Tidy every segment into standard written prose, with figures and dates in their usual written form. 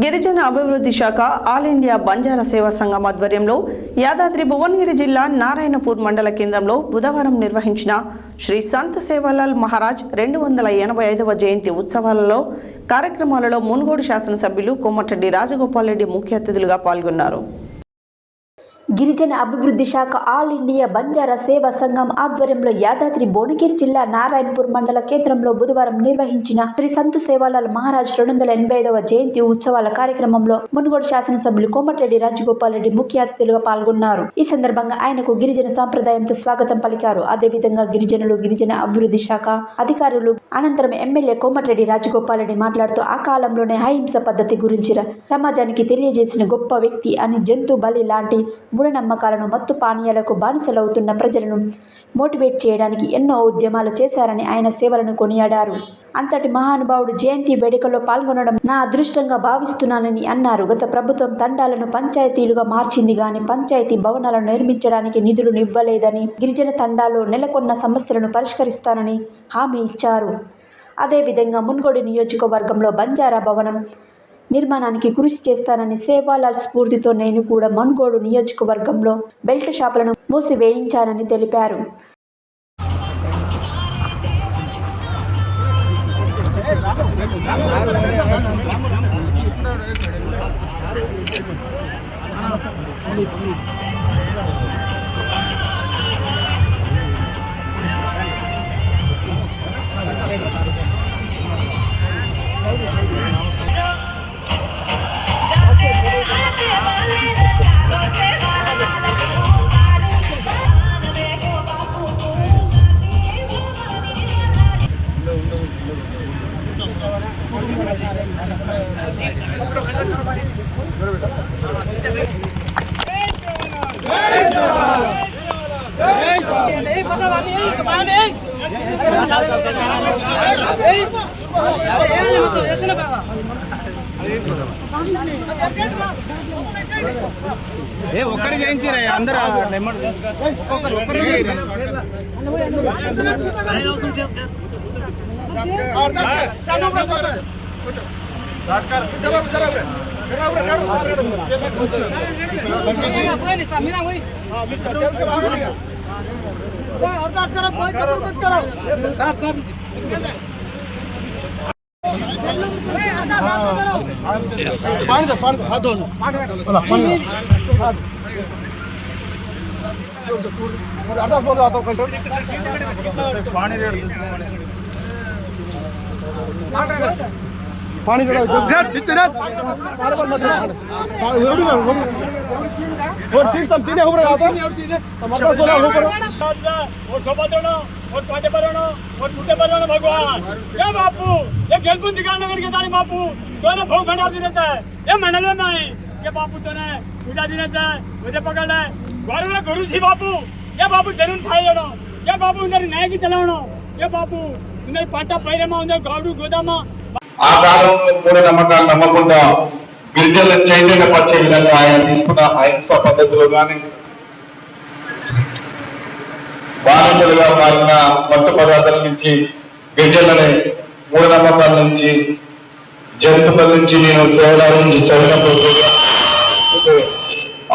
గిరిజన అభివృద్ధి శాఖ ఆల్ ఇండియా బంజారా సేవా సంఘం ఆధ్వర్యంలో యాదాద్రి భువనగిరి జిల్లా నారాయణపూర్ మండల కేంద్రంలో బుధవారం నిర్వహించిన శ్రీ సంత్ సేవాలాల్ మహారాజ్ 285వ జయంతి ఉత్సవాలలో కార్యక్రమాలలో మున్గోడు శాసనసభ్యులు కోమటిరెడ్డి రాజగోపాల్ రెడ్డి ముఖ్య అతిథులుగా పాల్గొన్నారు. గిరిజన అభివృద్ధి శాఖ ఆల్ ఇండియా బంజారా సేవా సంఘం ఆధ్వర్యంలో యాదాద్రి భువనగిరి జిల్లా నారాయణపూర్ మండల కేంద్రంలో బుధవారం నిర్వహించిన శ్రీ సంత్ సేవాలాల్ మహారాజ్ 285వ జయంతి ఉత్సవాల కార్యక్రమంలో మున్గోడు శాసనసభ్యులు కోమటిరెడ్డి రాజగోపాల్ రెడ్డి ముఖ్య అతిథులుగా పాల్గొన్నారు. ఈ సందర్భంగా ఆయనకు గిరిజన సాంప్రదాయంతో స్వాగతం పలికారు. అదేవిధంగా గిరిజనులు, గిరిజన అభివృద్ధి శాఖ అధికారులు అనంతరం ఎమ్మెల్యే కోమటిరెడ్డి రాజగోపాల్ రెడ్డి మాట్లాడుతూ ఆ కాలంలోనే అహింస పద్ధతి గురించి సమాజానికి తెలియజేసిన గొప్ప వ్యక్తి అని, జంతు బలి లాంటి మూఢనమ్మకాలను, మత్తు పానీయాలకు బానిసలవుతున్న ప్రజలను మోటివేట్ చేయడానికి ఎన్నో ఉద్యమాలు చేశారని ఆయన సేవలను కొనియాడారు. అంతటి మహానుభావుడు జయంతి వేడుకల్లో పాల్గొనడం నా అదృష్టంగా భావిస్తున్నానని అన్నారు. గత ప్రభుత్వం తండాలను పంచాయతీలుగా మార్చింది గాని పంచాయతీ భవనాలను నిర్మించడానికి నిధులు ఇవ్వలేదని, గిరిజన తండాలో నెలకొన్న సమస్యలను పరిష్కరిస్తానని హామీ ఇచ్చారు. అదేవిధంగా మున్గోడు నియోజకవర్గంలో బంజారా భవనం నిర్మాణానికి కృషి చేస్తానని, సేవాలాల్ స్ఫూర్తితో నేను కూడా మున్గోడు నియోజకవర్గంలో బెల్ట్ షాపులను మూసివేయించానని తెలిపారు. ఒక్కరి చేయించారా అందరూ पानी और तीन हो रहा था टमाटर सोला हो पड़ो और सोबतनो और पाटे परनो और पुटे परनो भगवान ये बापू ये खेलपुन दिखाने करके तारी बापू तोने भोग खंडा दिने है ये मंडल में नहीं ये बापू तोने पूजा दिने है मुझे पकड़ ले गौरव गुरु जी बापू ये बापू जरूर छायनो ये बापू उधर नया की चलावनो ये बापू उधर पाटा पैरेमा उधर गौरू गोदामा ఆ కాలంలో కూడా నమ్మకాలు నమ్మకుండా గిరిజనుల చైతన్యపరిచే విధంగా ఆయన తీసుకున్న అహింస పద్ధతులు కానీ, బానిసలుగా మారిన మత్తు పదార్థాల నుంచి, గిరిజనులని మూఢనమ్మకాల నుంచి, జంతువుల నుంచి నేను సేవల నుంచి చదివినప్పుడు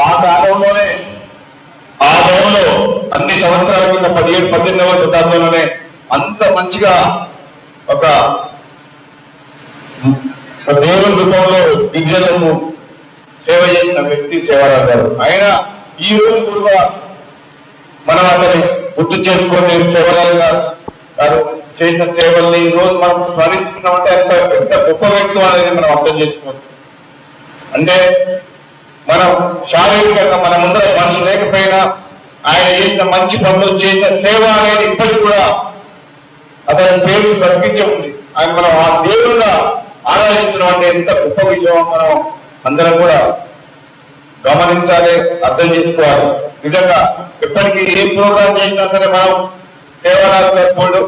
ఆ కాలంలోనే, ఆ టైంలో అన్ని సంవత్సరాల కింద 17-18వ శతాబ్దంలోనే అంత మంచిగా ఒక దేవుని రూపంలో గిరిజనులకు సేవ చేసిన వ్యక్తి సేవాలాల్ గారు. ఆయన ఈ రోజు కూడా మనం అతని గుర్తు చేసుకొని సేవాలాల్ గారు చేసిన సేవల్ని ఈ రోజు మనం స్మరిస్తున్నామంటే ఎంత గొప్ప వ్యక్తి అనేది మనం అర్థం చేసుకోవచ్చు. అంటే మనం శారీరకంగా మన ముందర మనిషి లేకపోయినా ఆయన చేసిన మంచి పనులు, చేసిన సేవ అనేది ఇప్పటికి కూడా అతని పేరు బ్రతికించే ఉంది. ఆయన మనం ఆ దేవుడుగా ఆరాధిస్తున్నాం అంటే ఎంత గొప్ప విషయం మనం అందరం కూడా గమనించాలి, అర్థం చేసుకోవాలి. నిజంగా ఎప్పటికీ ఏ ప్రోగ్రామ్ చేసినా సరే మనం సేవాలాల్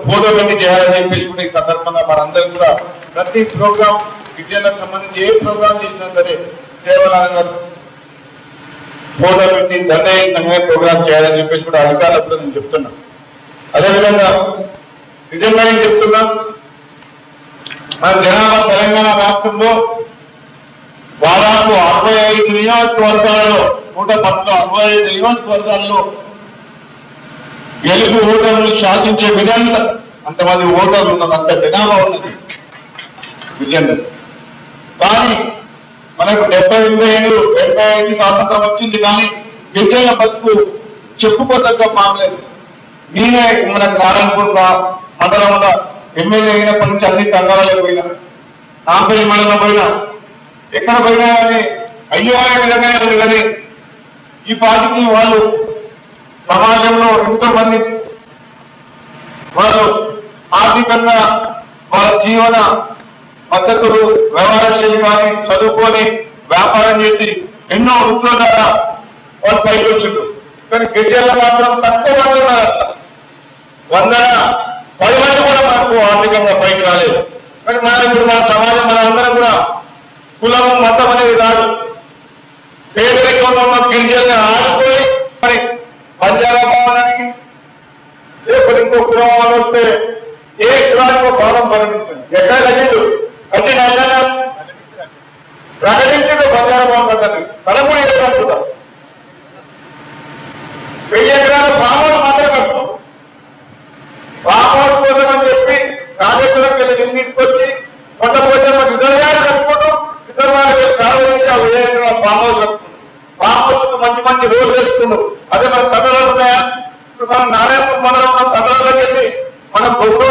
ఫోటో పెట్టి చేయాలని చెప్పేసి ఈ సందర్భంగా మనందరం కూడా ప్రతి ప్రోగ్రామ్ విజయాలకు సంబంధించి ఏ ప్రోగ్రామ్ చేసినా సరే సేవాలాల్ గారు ఫోటో పెట్టి దండ వేసిన ప్రోగ్రామ్ చేయాలని చెప్పేసి కూడా అధికారులకు నేను చెప్తున్నా. అదేవిధంగా నిజంగా నేను చెప్తున్నా, మన జనాభా తెలంగాణ రాష్ట్రంలో 45 నియోజకవర్గాల్లో 165 నియోజకవర్గాల్లో గెలుపు ఓటర్లు శాసించే విధంగా అంతమంది ఓటర్లు ఉన్నది, అంత జనాభా ఉన్నది విజయం. కానీ మనకు 70 ఏళ్ళు స్వాతంత్రం వచ్చింది, కానీ గిరిజనుల బతుకు చెప్పుకోదగ్గ మామలేదు. నేనే మన నారాయణపూర్ మండలంలో ఎమ్మెల్యే అయినప్పటి నుంచి అన్ని తండాలలో పోయినా, నాంపల్లి మండలం పోయినా, ఎక్కడ పోయినా కానీ అయ్యో అనే విధంగానే ఉంది. కానీ ఈ పార్టీకి వాళ్ళు సమాజంలో ఎంతో మంది వాళ్ళు ఆర్థికంగా వాళ్ళ జీవన పద్ధతులు వ్యవహార శైలి కానీ చదువుకొని వ్యాపారం చేసి ఎన్నో వృత్తుల ద్వారా వాళ్ళు పైకి వచ్చిండ్రు. కానీ గిరిజనులు మాత్రం తక్కువ మంది ఉన్నారు. 110 మంది కూడా మనకు ఆర్థికంగా పైకి రాలేదు. కానీ మనం ఇప్పుడు మన సమాజం మన అందరం కూడా కులము మతం అనేది కాదు, పేదరికంలో ఉన్న గిరిజనులను ఆడుకొని మరి బంజారా భవనానికి లేకపోతే ఇంకో కులం వాళ్ళు వస్తే ఏ కులానికో భవనం ప్రకటించండి. ఎక్కడ కట్టిండు అంటే ప్రకటించిండు బంజారా భవన్ కట్టండి. తలపూడి అనుకుంటాం 1000 ఎకరాల ఫామ్ హౌస్ మాత్రం కట్టుకోం. ఫామ్ హౌస్ కోసం అని చెప్పి రాజేశ్వరం వెళ్ళి నిధి తీసుకొచ్చి కొండ పోసమ్మ రిజర్వాయర్ కట్టుకోవడం, రిజర్వాయర్ కాలువ చేసి ఆ 1000 ఎకరాల ఫామ్ హౌస్ కట్టుకుంటాం. ఫామ్ హౌస్ మంచి మంచి రోడ్లు వేసుకున్నాం. అదే మన తమిళనాడు ఉన్నాయా? ఇప్పుడు మనం నారాయణపూర్ మండలం తమిళనాడులోకి వెళ్ళి మనం బొగ్గు